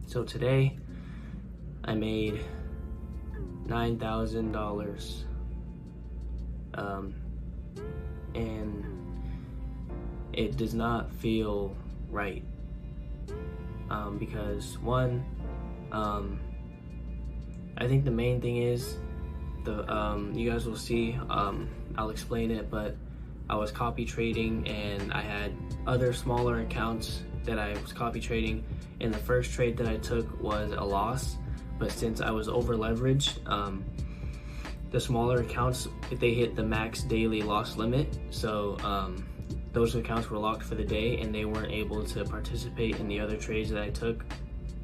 So today I made $9,000, and it does not feel right, because one, I think the main thing is you guys will see, I'll explain it, but I was copy trading and I had other smaller accounts that I was copy trading, and the first trade that I took was a loss. But since I was over leveraged, the smaller accounts, they hit the max daily loss limit, so those accounts were locked for the day and they weren't able to participate in the other trades that I took.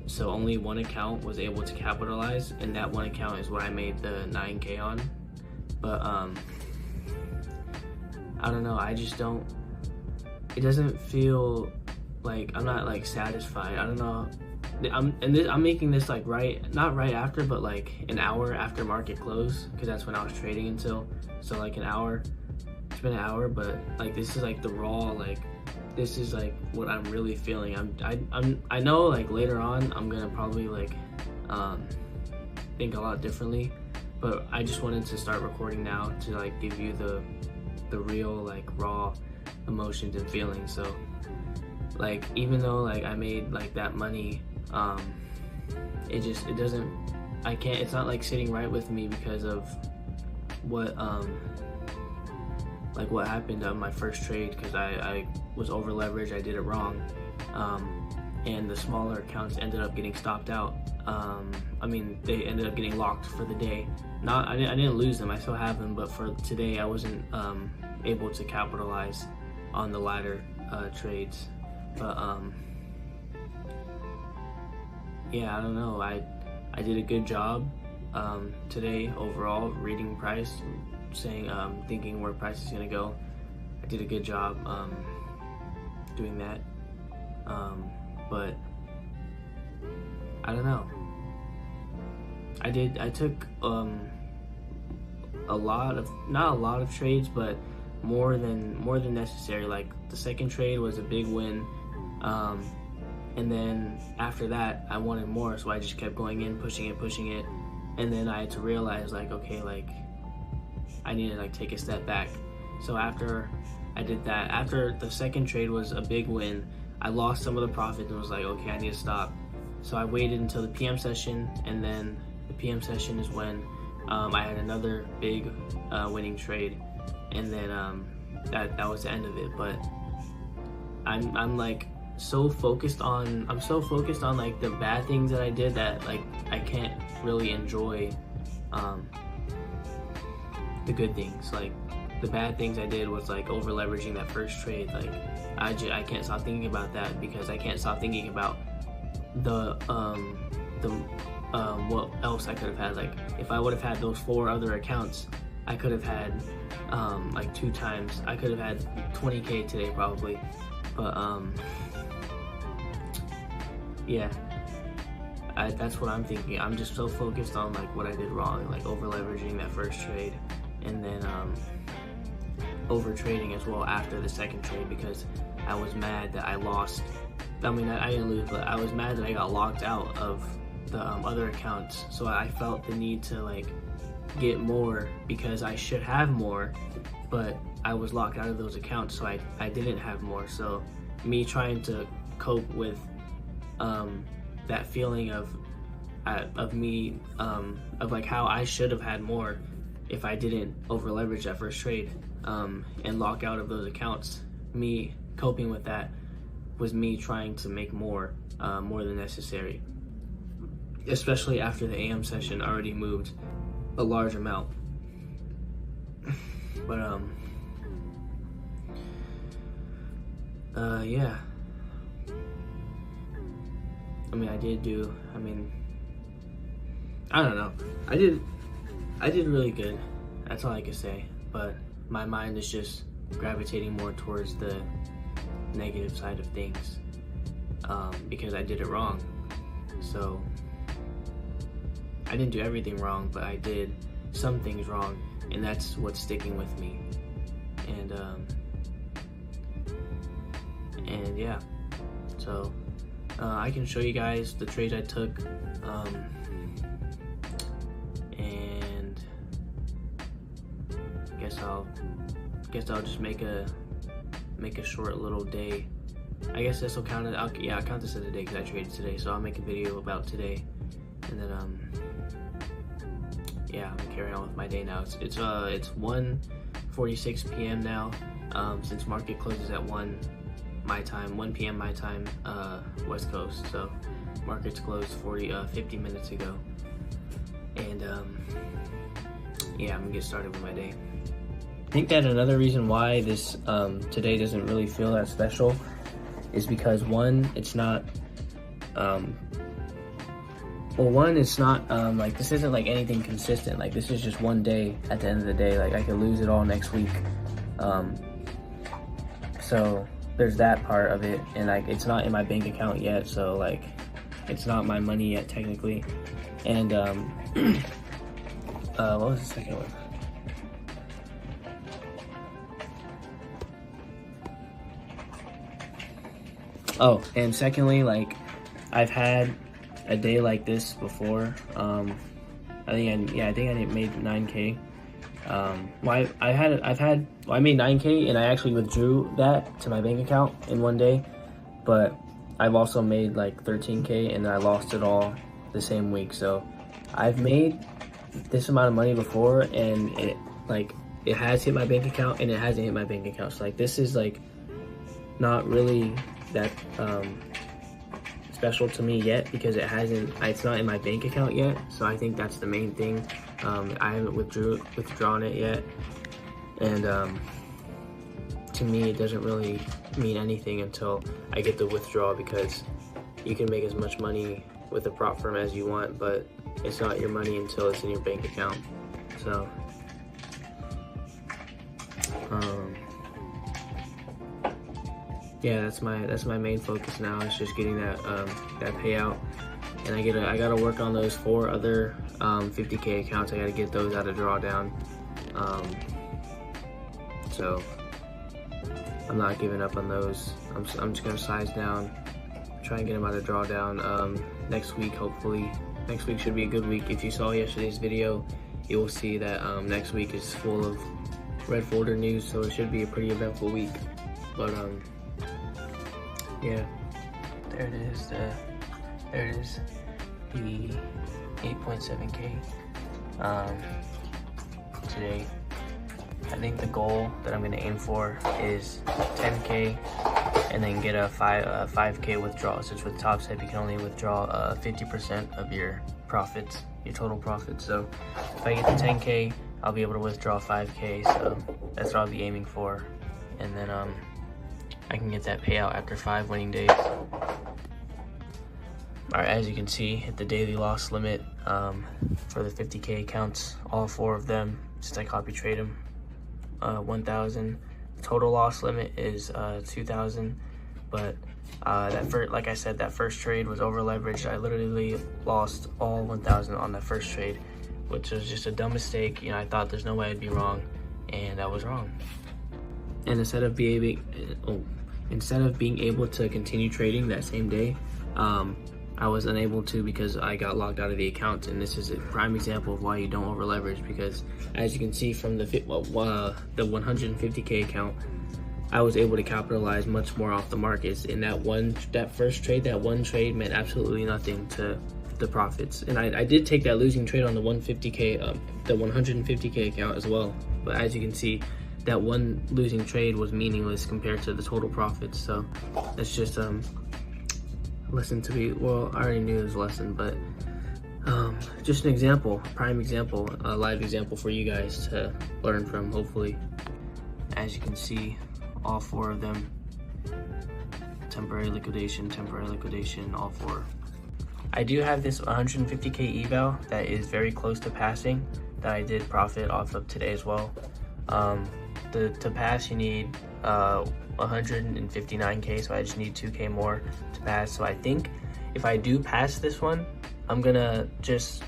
So only one account was able to capitalize, and that one account is what I made the 9K on. But I don't know, I just don't, it doesn't feel like, I'm not like satisfied. I don't know. I'm making this like not right after, but like an hour after market close, because that's when I was trading until. So like an hour, it's been an hour, but like this is like the raw, like this is like what I'm really feeling. I know like later on I'm gonna probably like think a lot differently, but I just wanted to start recording now to like give you the real like raw emotions and feelings. So like even though like I made like that money, it doesn't, I can't, it's not like sitting right with me because of what like what happened on my first trade, because I was over leveraged, I did it wrong, and the smaller accounts ended up getting stopped out. I mean, they ended up getting locked for the day. I didn't lose them, I still have them, but for today I wasn't able to capitalize on the latter trades. But yeah, I don't know, I did a good job today overall, reading price, saying thinking where price is gonna go. I did a good job doing that, but I don't know, I took not a lot of trades, but more than necessary. Like the second trade was a big win, and then after that I wanted more, so I just kept going in, pushing it, and then I had to realize like, okay, like I need to like take a step back. So after I did that, after the second trade was a big win, I lost some of the profit and was like, okay, I need to stop. So I waited until the PM session, and then the PM session is when I had another big winning trade, and then that was the end of it. But I'm like so focused on like the bad things that I did that like I can't really enjoy the good things. Like the bad things I did was like over leveraging that first trade. Like I can't stop thinking about that, because I can't stop thinking about the what else I could have had. Like if I would have had those 4 other accounts, I could have had like 2 times. I could have had 20K today probably. But yeah, that's what I'm thinking. I'm just so focused on like what I did wrong, like over leveraging that first trade, and then over trading as well after the second trade, because I was mad that I lost. I mean, I didn't lose, but I was mad that I got locked out of the other accounts. So I felt the need to like get more, because I should have more, but I was locked out of those accounts, so I didn't have more. So me trying to cope with that feeling of me of like how I should have had more if I didn't over leverage that first trade and lock out of those accounts. Me coping with that was me trying to make more than necessary, especially after the AM session already moved a large amount. But yeah, I mean, I don't know, I did really good, that's all I can say. But my mind is just gravitating more towards the negative side of things, because I did it wrong. So I didn't do everything wrong, but I did some things wrong, and that's what's sticking with me. And yeah, so I can show you guys the trades I took, and guess I'll just make a short little day. I guess this will count it. I'll count this as a day because I traded today. So I'll make a video about today, and then yeah, I'm carrying on with my day now. It's 1:46 p.m. now. Since market closes at 1 p.m. my time, West Coast. So markets closed 50 minutes ago, and yeah, I'm gonna get started with my day. I think that another reason why this today doesn't really feel that special is because it's not like, this isn't like anything consistent. Like, this is just one day at the end of the day. Like, I could lose it all next week. So there's that part of it, and like, it's not in my bank account yet, so like, it's not my money yet technically. And what was the second one? Oh, and secondly, like, I've had a day like this before. I think I made 9K. I made 9K, and I actually withdrew that to my bank account in one day. But I've also made like 13K, and I lost it all the same week. So I've made this amount of money before, and it has hit my bank account, and it hasn't hit my bank account. So like, this is like not really that special to me yet, because it's not in my bank account yet. So I think that's the main thing. I haven't withdrawn it yet, and to me it doesn't really mean anything until I get the withdrawal, because you can make as much money with a prop firm as you want, but it's not your money until it's in your bank account. So yeah, that's my main focus now. It's just getting that payout, and I gotta work on those 4 other 50K accounts. I gotta get those out of drawdown. So I'm not giving up on those. I'm just gonna size down, try and get them out of drawdown next week. Hopefully, next week should be a good week. If you saw yesterday's video, you will see that next week is full of red folder news, so it should be a pretty eventful week. But yeah, there it is. There it is, the 8.7K today. I think the goal that I'm gonna aim for is 10K, and then get a 5K withdrawal. Since with Top Step you can only withdraw 50% of your profits, your total profits. So if I get to 10K, I'll be able to withdraw 5K. So that's what I'll be aiming for, and then I can get that payout after 5 winning days. Alright, as you can see, hit the daily loss limit for the 50K accounts, all 4 of them, since I copy trade them. 1,000. Total loss limit is 2,000, but like I said, that first trade was over leveraged. I literally lost all 1,000 on that first trade, which was just a dumb mistake. You know, I thought there's no way I'd be wrong, and I was wrong. And instead of being able to continue trading that same day, I was unable to because I got logged out of the account. And this is a prime example of why you don't over leverage, because as you can see from the 150K account, I was able to capitalize much more off the markets. In that first trade, that one trade meant absolutely nothing to the profits. And I did take that losing trade on the 150K account as well. But as you can see, that one losing trade was meaningless compared to the total profits. So that's just lesson to be, well, I already knew it was a lesson, but just an example, prime example, a live example for you guys to learn from, hopefully. As you can see, all 4 of them, temporary liquidation, all 4. I do have this 150K eval that is very close to passing, that I did profit off of today as well. To pass, you need 159K, so I just need 2K more to pass. So I think if I do pass this one, I'm just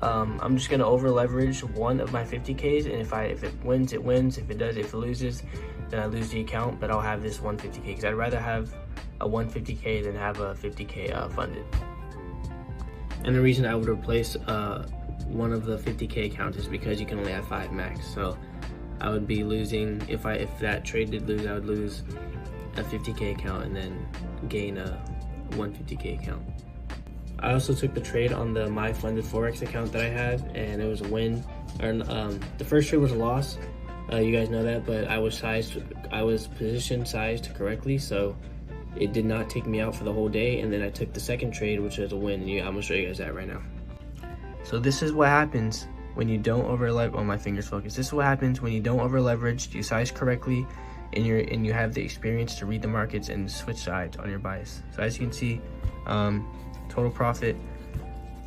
gonna over leverage one of my 50Ks, and if it wins, it wins. If it loses, then I lose the account. But I'll have this 150K because I'd rather have a 150K than have a 50K funded. And the reason I would replace one of the 50K accounts is because you can only have 5 max. So I would be losing, if that trade did lose, I would lose a 50K account and then gain a 150K account. I also took the trade on the My Funded Forex account that I had, and it was a win. The first trade was a loss. You guys know that, but I was position sized correctly, so it did not take me out for the whole day. And then I took the second trade, which was a win. And I'm gonna show you guys that right now. So this is what happens when you don't over leverage. Oh, my fingers focus. This is what happens when you don't over leverage, you size correctly, and you have the experience to read the markets and switch sides on your bias. So as you can see, total profit.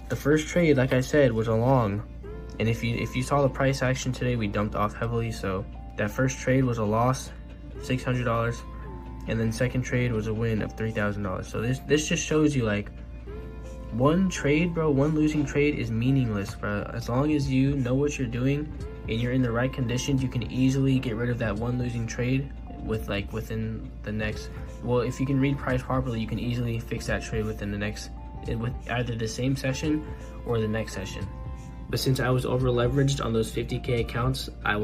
The first trade, like I said, was a long, and if you saw the price action today, we dumped off heavily. So that first trade was a loss, $600, and then second trade was a win of $3,000. So this just shows you, like, one trade, bro, one losing trade is meaningless, bro. As long as you know what you're doing and you're in the right conditions, you can easily get rid of that one losing trade within the next. Well, if you can read price properly, you can easily fix that trade within the next, with either the same session or the next session. But since I was over leveraged on those 50K accounts, I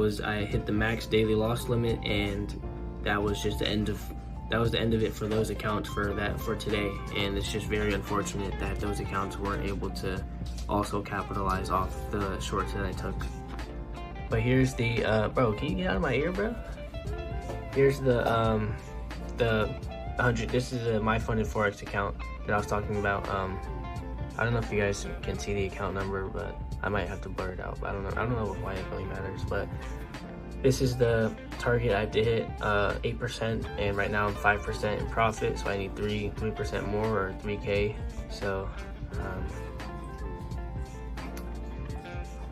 hit the max daily loss limit, and that was just the end of it for those accounts for today. And it's just very unfortunate that those accounts weren't able to also capitalize off the shorts that I took. But here's the bro, can you get out of my ear, bro? Here's the 100. This is a My Funded Forex account that I was talking about. I don't know if you guys can see the account number, but I might have to blur it out. But I don't know why it really matters. But this is the target I have to hit, 8%, and right now I'm 5% in profit, so I need 3% more, or 3K. So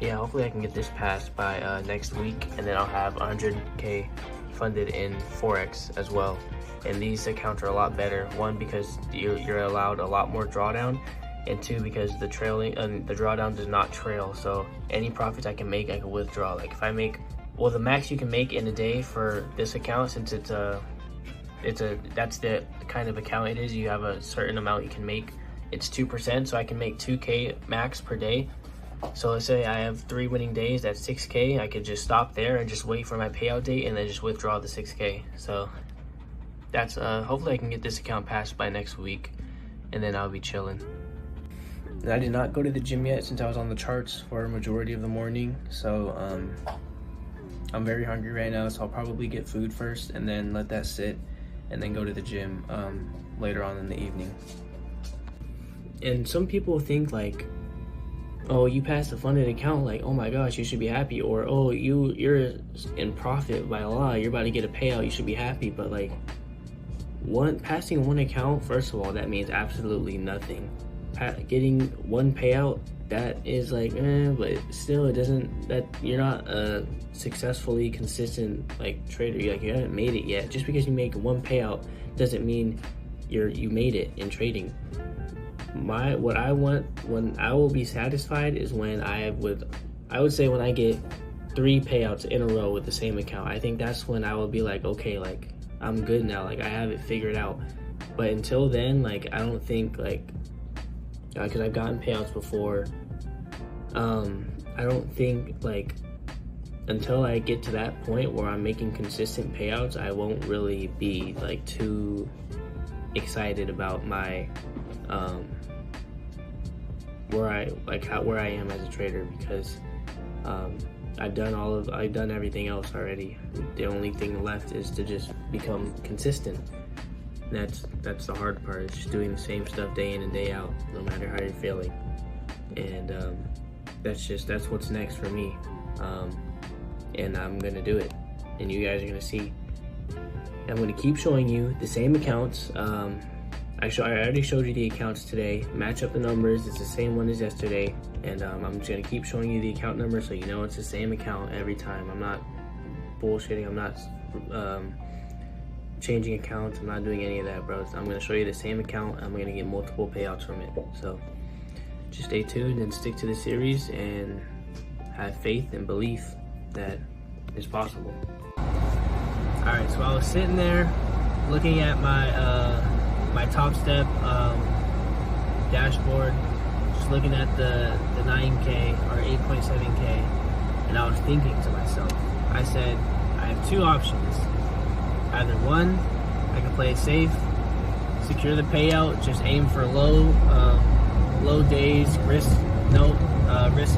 yeah, hopefully I can get this passed by next week, and then I'll have 100K funded in Forex as well. And these accounts are a lot better. One, because you're allowed a lot more drawdown, and two, because the drawdown does not trail. So any profits I can make, I can withdraw. Like if I make, well, the max you can make in a day for this account, since that's the kind of account it is, you have a certain amount you can make. It's 2%, so I can make 2K max per day. So let's say I have 3 winning days, that's 6K. I could just stop there and just wait for my payout date and then just withdraw the 6K. So that's hopefully I can get this account passed by next week, and then I'll be chilling. And I did not go to the gym yet since I was on the charts for a majority of the morning. So I'm very hungry right now, so I'll probably get food first and then let that sit and then go to the gym later on in the evening. And some people think like, oh, you passed a funded account, like, oh my gosh, you should be happy. Or, oh, you're in profit by Allah, you're about to get a payout, you should be happy. But like, passing one account, first of all, that means absolutely nothing. Getting one payout, that is like, but still, it doesn't, that you're not a successfully consistent like trader. You haven't made it yet. Just because you make one payout doesn't mean you made it in trading. What I want, when I will be satisfied, is when I would say when I get 3 payouts in a row with the same account. I think that's when I will be like, okay, like I'm good now, like I have it figured out. But until then, like I don't think, like, because I've gotten payouts before, I don't think, like, until I get to that point where I'm making consistent payouts, I won't really be like too excited about my where I am as a trader, because I've done everything else already. The only thing left is to just become consistent. That's the hard part. It's just doing the same stuff day in and day out, no matter how you're feeling. And that's what's next for me. And I'm gonna do it, and you guys are gonna see. I'm gonna keep showing you the same accounts. I already showed you the accounts today. Match up the numbers, it's the same one as yesterday. And I'm just gonna keep showing you the account number so you know it's the same account every time. I'm not bullshitting, I'm not changing accounts, I'm not doing any of that, bro. I'm gonna show you the same account, I'm gonna get multiple payouts from it. So just stay tuned and stick to the series, and have faith and belief that it's possible. All right, so I was sitting there looking at my my Top Step dashboard, just looking at the 9K or 8.7K, and I was thinking to myself, I said, I have two options. Either one, I can play it safe, secure the payout, just aim for low days, risk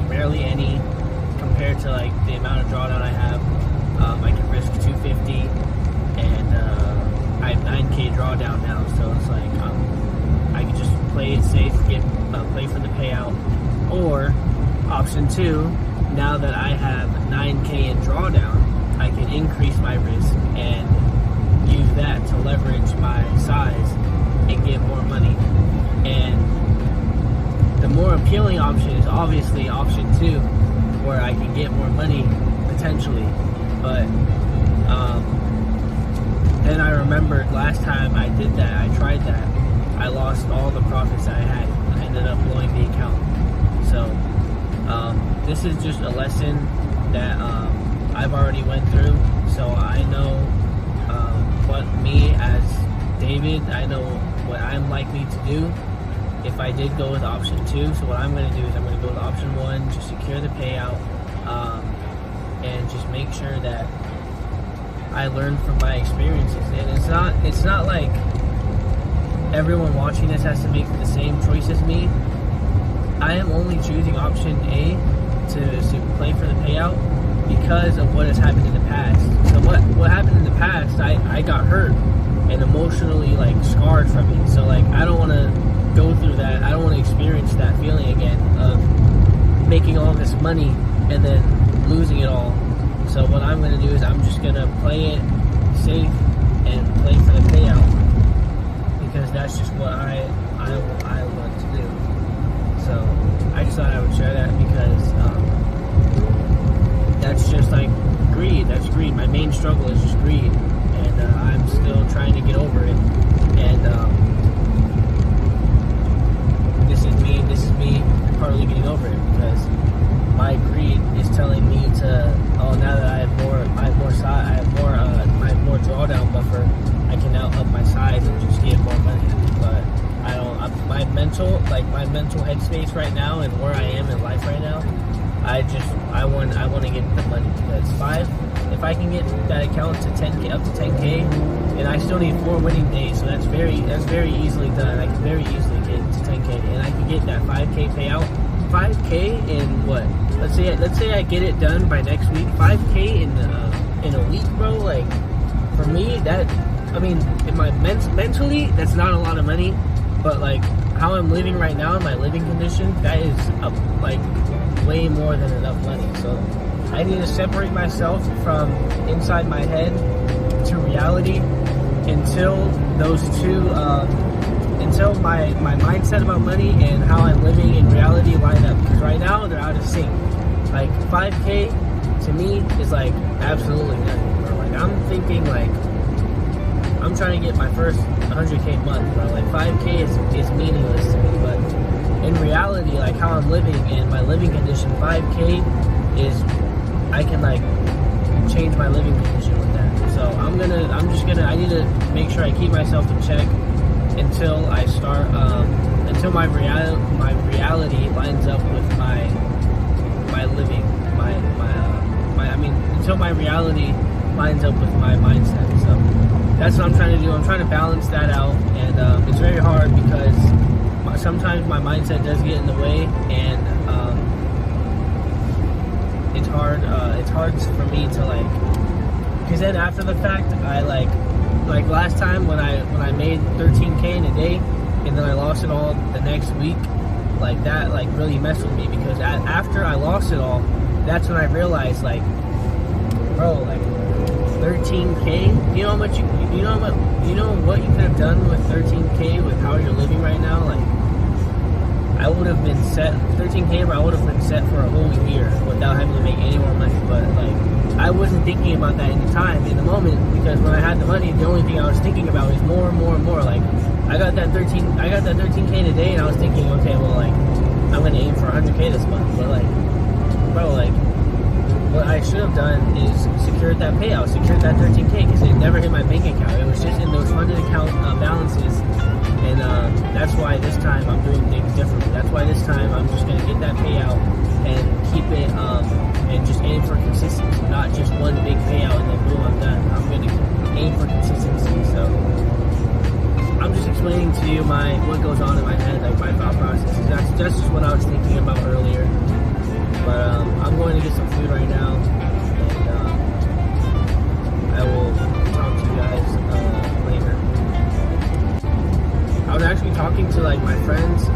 barely any compared to like the amount of drawdown I have. I can risk 250, and I have 9K drawdown now, so it's like I can just play it safe, play for the payout. Or option two, now that I have 9K in drawdown, I can increase my risk and use that to leverage my size and get more money. And the more appealing option is obviously option two, where I can get more money potentially. But then I remembered last time I did that, I tried that, I lost all the profits that I had. I ended up blowing the account. So this is just a lesson that I've already went through. So I know what me as David, I know what I'm likely to do if I did go with option two. So what I'm going to do is I'm going to go with option one, just secure the payout, and just make sure that I learn from my experiences. And it's not like everyone watching this has to make the same choice as me. I am only choosing option A to play for the payout because of what has happened in the past. So what happened in the past, I got hurt and emotionally like scarred from it. So like I don't want to go through that. I don't want to experience that feeling again of making all this money and then losing it all. So what I'm going to do is I'm just going to play it safe and play for the payout, because that's just what I want to do. So I just thought I would share that because that's just like greed. That's greed. My main struggle is just greed, and I'm still trying to get over it. And this is me partly getting over it, because my greed is telling me to, now that I have more drawdown buffer, I can now up my size and just get more money. But my mental headspace right now and where I am in life right now, I want to get the money, because if I can get that account to 10K, up to 10K, and I still need 4 winning days, so that's very easily done. I can very easily get to 10K, and I can get that 5K payout. 5K in what? Let's say I get it done by next week. 5K in a week, bro. Like for me, mentally, that's not a lot of money. But like how I'm living right now in my living condition, that is like way more than enough money. So I need to separate myself from inside my head to reality until those two. Until my mindset about money and how I'm living in reality line up. Because right now, they're out of sync. Like, 5K, to me, is like, absolutely nothing, bro. Like, I'm thinking, like, I'm trying to get my first 100K month, bro. Like, 5K is meaningless to me. But in reality, like, how I'm living and my living condition, 5K is, I can, like, change my living condition with that. So, I need to make sure I keep myself in check until I start, until my reality lines up with my living, until my reality lines up with my mindset. So that's what I'm trying to do. I'm trying to balance that out, and it's very hard because sometimes my mindset does get in the way, and it's hard for me to like, because then after the fact, I like last time when I made 13K in a day and then I lost it all the next week, like that like really messed with me, because after I lost it all, that's when I realized, like, bro, like 13K, you know what you could have done with 13K with how you're living right now. Like, I would have been set 13K, but I would have been set for a whole year without having to make any more money. But like, I wasn't thinking about that in the moment, because when I had the money, the only thing I was thinking about was more and more and more. Like, I got that 13K in a day, and I was thinking, okay, well, like, I'm gonna aim for 100K this month. But like, bro, like, what I should have done is secured that payout, secured that 13K, because it never hit my bank account. It was just in those funded account balances And that's why this time I'm doing things differently. That's why this time I'm just going to get that payout and keep it, and just aim for consistency, not just one big payout and then boom, I'm done. I'm going to aim for consistency. So I'm just explaining to you what goes on in my head, like my thought process. That's just what I was thinking about earlier. But I'm going to get some food right now, and I will talk to you guys later. I was actually talking to like my friends.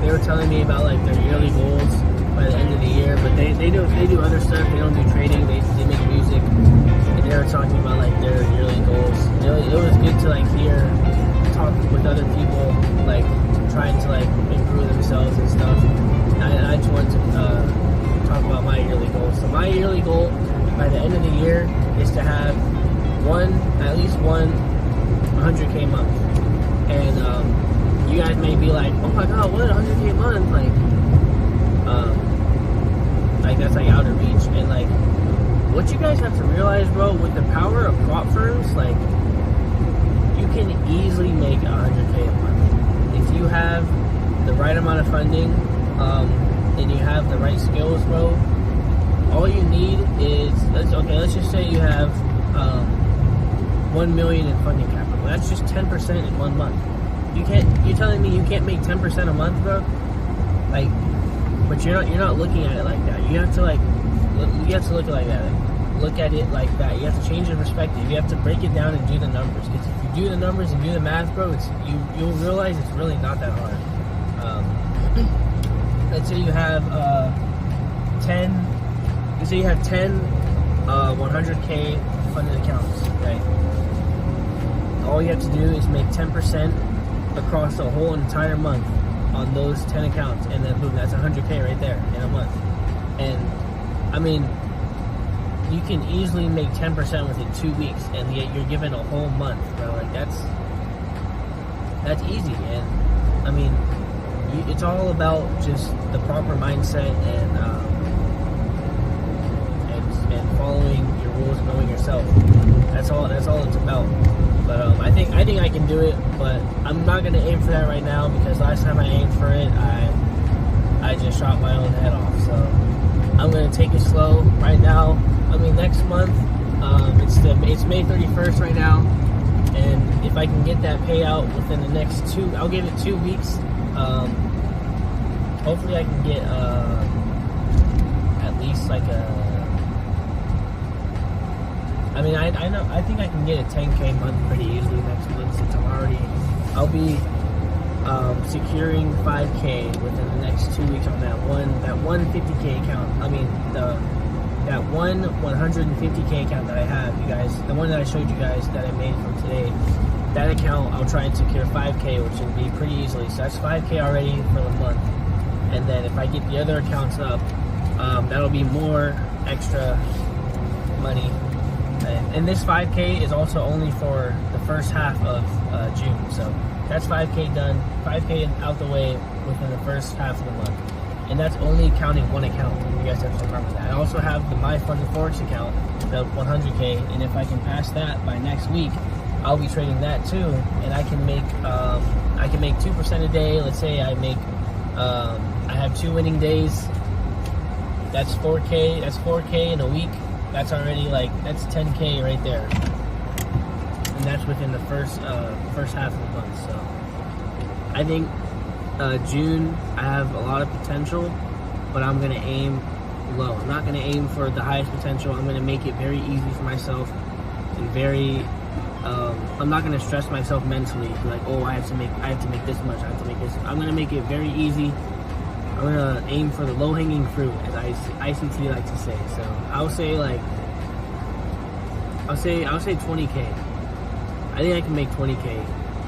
They were telling me about like their yearly goals by the end of the year, but they do other stuff. They don't do trading. They make music, and they were talking about like their yearly goals. It was good to like talk with other people, like trying to like improve themselves and stuff. I just wanted to talk about my yearly goals. So my yearly goal by the end of the year is to have at least one 100K month. And you guys may be like, oh my god, what, 100K month? Like that's like out of reach. And like, what you guys have to realize, bro, with the power of prop firms, like, you can easily make 100K a month if you have the right amount of funding, and you have the right skills, bro. All you need is, let's just say you have 1 million in funding capital. That's just 10% in 1 month. You're telling me you can't make 10% a month, bro? Like, but you're not looking at it like that. You have to look at it like that. Look at it like that. You have to change your perspective. You have to break it down and do the numbers. Because if you do the numbers and do the math, bro, you'll realize it's really not that hard. Let's say you have 10 100K funded accounts, right? All you have to do is make 10% across the whole entire month on those 10 accounts, and then boom, that's 100K right there in a month. And I mean, you can easily make 10% within 2 weeks, and yet you're given a whole month, bro. Like that's easy. And I mean, it's all about just the proper mindset and following your rules and knowing yourself. That's all it's about. But I think I can do it, but I'm not gonna aim for that right now, because last time I aimed for it, I just shot my own head off. So I'm gonna take it slow right now. I mean, next month, it's May 31st right now, and if I can get that payout within the next I'll give it 2 weeks. Hopefully I can get at least like I think I can get a 10K month pretty easily next month, since I'll be securing 5K within the next 2 weeks on that one 50K account. I mean, that one 150K account that I have, you guys, the one that I showed you guys that I made from today, that account I'll try and secure 5K, which will be pretty easily. So that's 5K already for the month. And then if I get the other accounts up, that'll be more extra money. And this 5K is also only for the first half of June. So that's 5K done, 5K out the way within the first half of the month. And that's only counting one account. You guys have to remember that. I also have the My Funded Forex account, the 100K. And if I can pass that by next week, I'll be trading that too. And I can make 2% a day. Let's say I have 2 winning days. That's 4K. That's 4K in a week. That's already that's 10K right there. And that's within the first half of the month. So I think June, I have a lot of potential, but I'm gonna aim low. I'm not gonna aim for the highest potential. I'm gonna make it very easy for myself, and I'm not gonna stress myself mentally, like, oh, I have to make this much, I have to make this. I'm gonna make it very easy. I'm gonna aim for the low-hanging fruit, as ICT like to say. So I'll say 20K. I think I can make 20K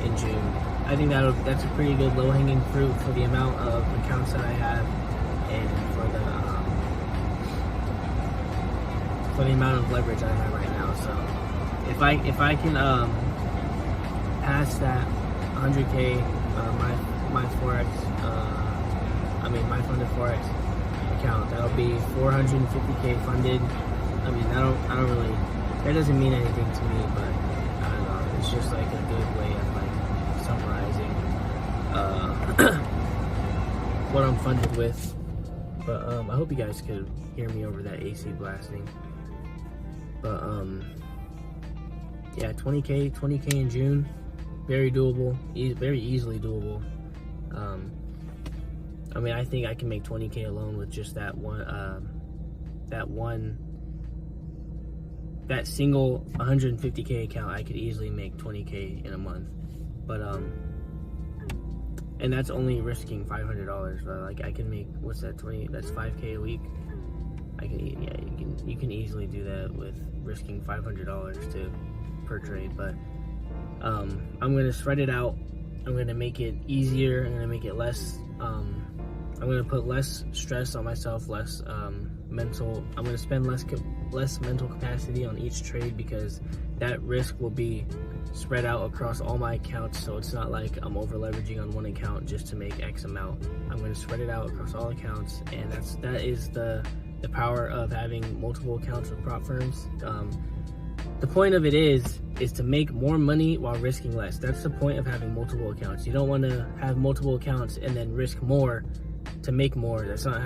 in June. I think that's a pretty good low-hanging fruit for the amount of accounts that I have, and for the amount of leverage I have right now. So if I can pass that 100K, my Forex, my funded Forex account, that'll be 450K funded. I mean, that doesn't mean anything to me, but I don't know, it's just like a good way of like summarizing what I'm funded with. But I hope you guys could hear me over that AC blasting. But yeah, 20K in June, very doable, very easily doable. I mean, I think I can make 20K alone with just that single 150K account. I could easily make 20K in a month. But and that's only risking $500. But like, I can make, what's that, 20? That's 5K a week. You can easily do that with risking $500 per trade. But I'm gonna spread it out. I'm gonna make it easier. I'm gonna make it less. I'm gonna put less stress on myself, less mental. I'm gonna spend less mental capacity on each trade, because that risk will be spread out across all my accounts. So it's not like I'm over leveraging on one account just to make X amount. I'm gonna spread it out across all accounts, and that is the power of having multiple accounts with prop firms. The point of it is to make more money while risking less. That's the point of having multiple accounts. You don't want to have multiple accounts and then risk more to make more. That's not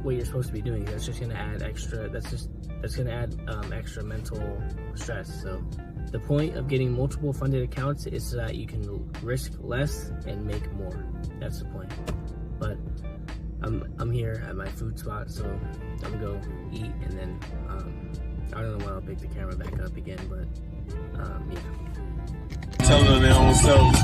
what you're supposed to be doing. That's just going to add extra. That's going to add extra mental stress. So the point of getting multiple funded accounts is so that you can risk less and make more. That's the point. But I'm here at my food spot, so I'm gonna go eat, and then I don't know when I'll pick the camera back up again, but yeah. Telling them their own self.